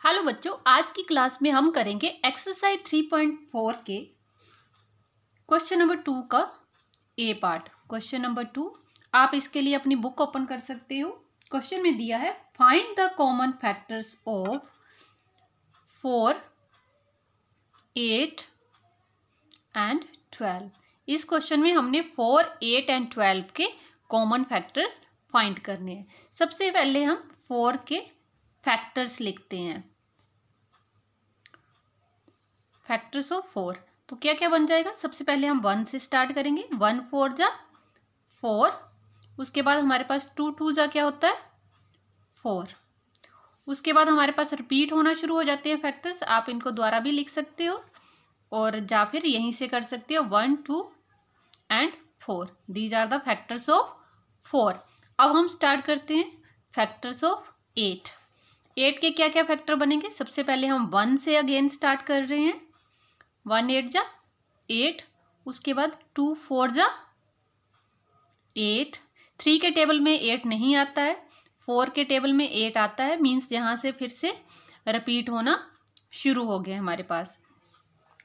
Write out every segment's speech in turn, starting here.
Hello बच्चों, आज की क्लास में हम करेंगे एक्सरसाइज 3.4 के क्वेश्चन नंबर 2 का ए पार्ट। क्वेश्चन नंबर 2 आप इसके लिए अपनी बुक ओपन कर सकते हो। क्वेश्चन में दिया है find the common factors of 4, 8 and 12। इस क्वेश्चन में हमने 4, 8 एंड 12 के कॉमन फैक्टर्स फाइंड करने हैं। सबसे पहले हम 4 के फैक्टर्स लिखते हैं। फैक्टर्स ऑफ 4, तो क्या क्या बन जाएगा। सबसे पहले हम 1 से स्टार्ट करेंगे। 1 4 जा 4। उसके बाद हमारे पास 2 2 जा क्या होता है 4। उसके बाद हमारे पास रिपीट होना शुरू हो जाते हैं फैक्टर्स। आप इनको द्वारा भी लिख सकते हो और या फिर यहीं से कर सकते हो। 1 2 and 4, these are the factors of 4। अब हम स्टार्ट करते हैं फैक्टर्स ऑफ 8। 8 के क्या क्या फैक्टर बनेंगे। सबसे पहले हम 1 से अगेन स्टार्ट कर रहे हैं। 1 8 जा 8। उसके बाद 2 4 जा 8। 3 के टेबल में 8 नहीं आता है, 4 के टेबल में 8 आता है। मीन्स यहाँ से फिर से रिपीट होना शुरू हो गया हमारे पास।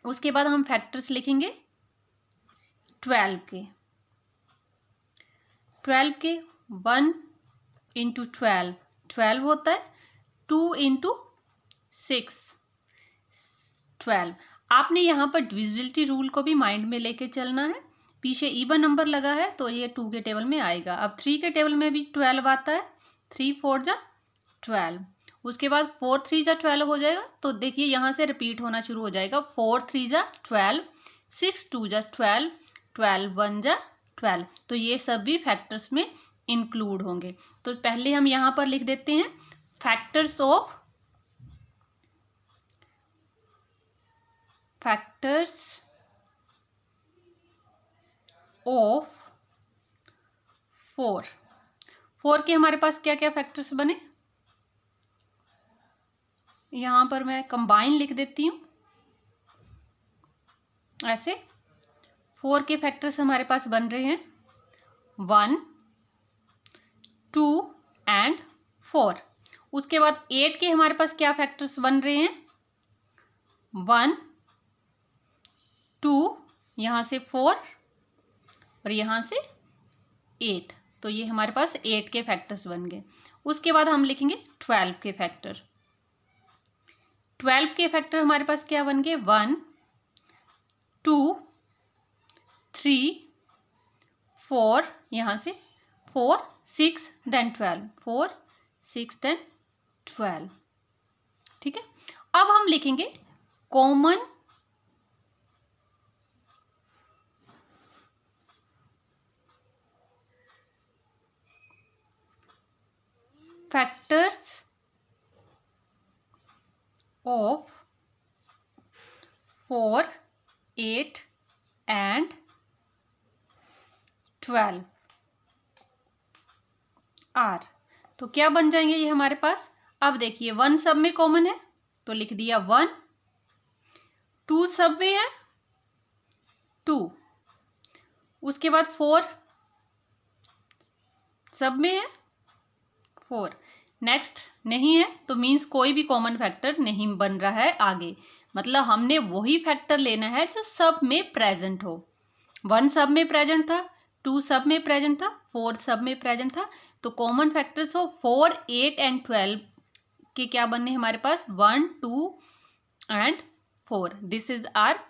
उसके बाद हम फैक्टर्स लिखेंगे 12 के। 12 के 1 इंटू 12 होता है। 2 इंटू 6 12। आपने यहाँ पर डिविजिबिलिटी रूल को भी माइंड में लेके चलना है। पीछे इवन नंबर लगा है तो ये 2 के टेबल में आएगा। अब 3 के टेबल में भी 12 आता है। 3 4 जा 12। उसके बाद 4 3 जा 12 हो जाएगा। तो देखिए यहाँ से रिपीट होना शुरू हो जाएगा। 4 3 जा 12, 6 2 जा 12, 12 1 जा 12। तो ये सब भी फैक्टर्स में इंक्लूड होंगे। तो पहले हम यहाँ पर लिख देते हैं फैक्टर्स ऑफ 4। 4 के हमारे पास क्या क्या फैक्टर्स बने। यहाँ पर मैं कंबाइन लिख देती हूँ ऐसे। 4 के फैक्टर्स हमारे पास बन रहे हैं 1 2 एंड 4। उसके बाद 8 के हमारे पास क्या फैक्टर्स बन रहे हैं 1 2, यहाँ से 4 और यहाँ से 8। तो ये हमारे पास 8 के फैक्टर्स बन गए। उसके बाद हम लिखेंगे 12 के फैक्टर। 12 के फैक्टर हमारे पास क्या बन गए 1 2 3 4, यहाँ से 4 6 देन 12, 4 6 देन 12। ठीक है। अब हम लिखेंगे common factors of 4 8 and 12 are. तो क्या बन जाएंगे ये हमारे पास। अब देखिए 1 सब में कॉमन है तो लिख दिया 1। 2 सब में है 2। उसके बाद 4 सब में है 4। नेक्स्ट नहीं है तो मीन्स कोई भी कॉमन फैक्टर नहीं बन रहा है आगे। मतलब हमने वही फैक्टर लेना है जो सब में प्रेजेंट हो। 1 सब में प्रेजेंट था, 2 सब में प्रेजेंट था, 4 सब में प्रेजेंट था। तो कॉमन फैक्टर्स हो 4 8 एंड 12 के क्या बनने हमारे पास 1 2 and 4। This is our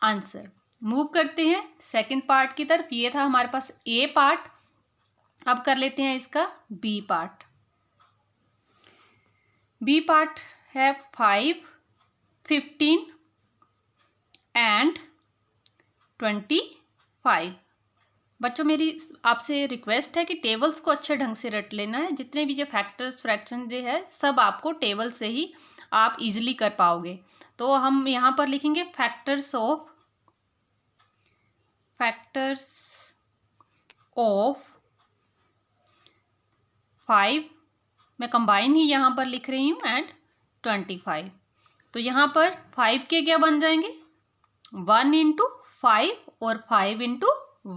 answer. Move करते हैं सेकंड पार्ट की तरफ। ये था हमारे पास ए पार्ट। अब कर लेते हैं इसका बी पार्ट। बी पार्ट है 5 15 एंड 25। बच्चों मेरी आपसे रिक्वेस्ट है कि टेबल्स को अच्छे ढंग से रट लेना है। जितने भी जो फैक्टर्स फ्रैक्शन जो है सब आपको टेबल से ही आप इजीली कर पाओगे। तो हम यहाँ पर लिखेंगे फैक्टर्स ऑफ 5, मैं कंबाइन ही यहाँ पर लिख रही हूँ, एंड 25। तो यहाँ पर 5 के क्या बन जाएंगे 1 इंटू 5 और 5 इंटू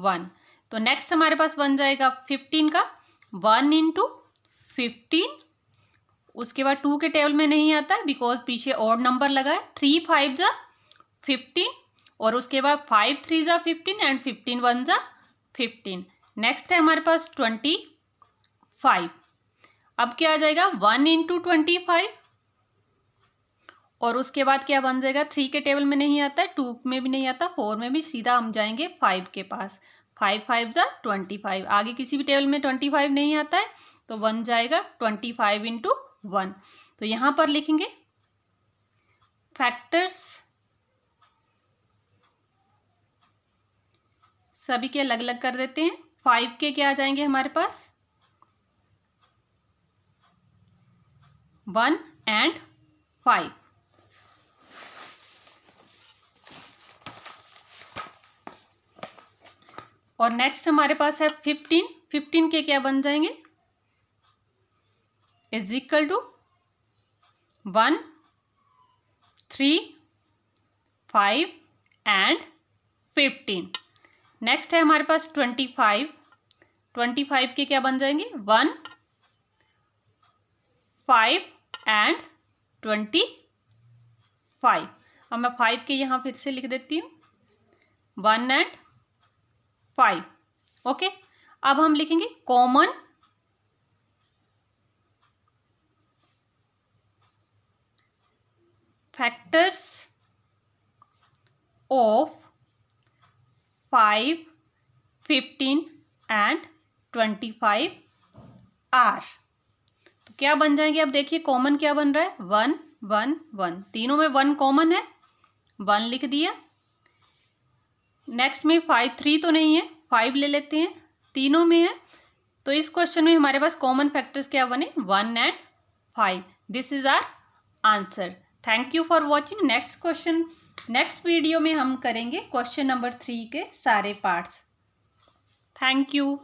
1। तो नेक्स्ट हमारे पास बन जाएगा 15 का 1 इंटू 15 उसके बाद 2 के टेबल में नहीं आता है बिकॉज पीछे ऑड नंबर लगा है। 3 5 जा 15 और उसके बाद 5 3 जा 15 एंड 15 1 जा 15। नेक्स्ट है हमारे पास 25। अब क्या आ जाएगा 1 इंटू 25 और उसके बाद क्या बन जाएगा 3 के टेबल में नहीं आता है, 2 में भी नहीं आता, 4 में भी, सीधा हम जाएंगे 5 के पास। 5 5 जा 25, आगे किसी भी टेबल में 25 नहीं आता है तो बन जाएगा 25 इंटू 1। तो यहाँ पर लिखेंगे फैक्टर्स सभी के अलग अलग कर देते हैं। 5 के क्या आ जाएंगे हमारे पास 1 एंड 5। और नेक्स्ट हमारे पास है 15। 15 के क्या बन जाएंगे is equal to 1 3 5 and 15। Next है हमारे पास 25। 25 के क्या बन जाएंगे 1 5 एंड 25। अब मैं 5 के यहाँ फिर से लिख देती हूँ 1 एंड 5। ओके, अब हम लिखेंगे common factors of 5 15 and 25 are. तो क्या बन जाएंगे, अब देखिए कॉमन क्या बन रहा है 1 1 1, तीनों में 1 कॉमन है, 1 लिख दिया। नेक्स्ट में 5 3 तो नहीं है, 5 ले लेते हैं, तीनों में है। तो इस क्वेश्चन में हमारे पास कॉमन फैक्टर्स क्या बने 1 and 5। This is our answer. Thank you for watching. Next question next video में हम करेंगे क्वेश्चन नंबर 3 के सारे पार्ट्स। Thank you.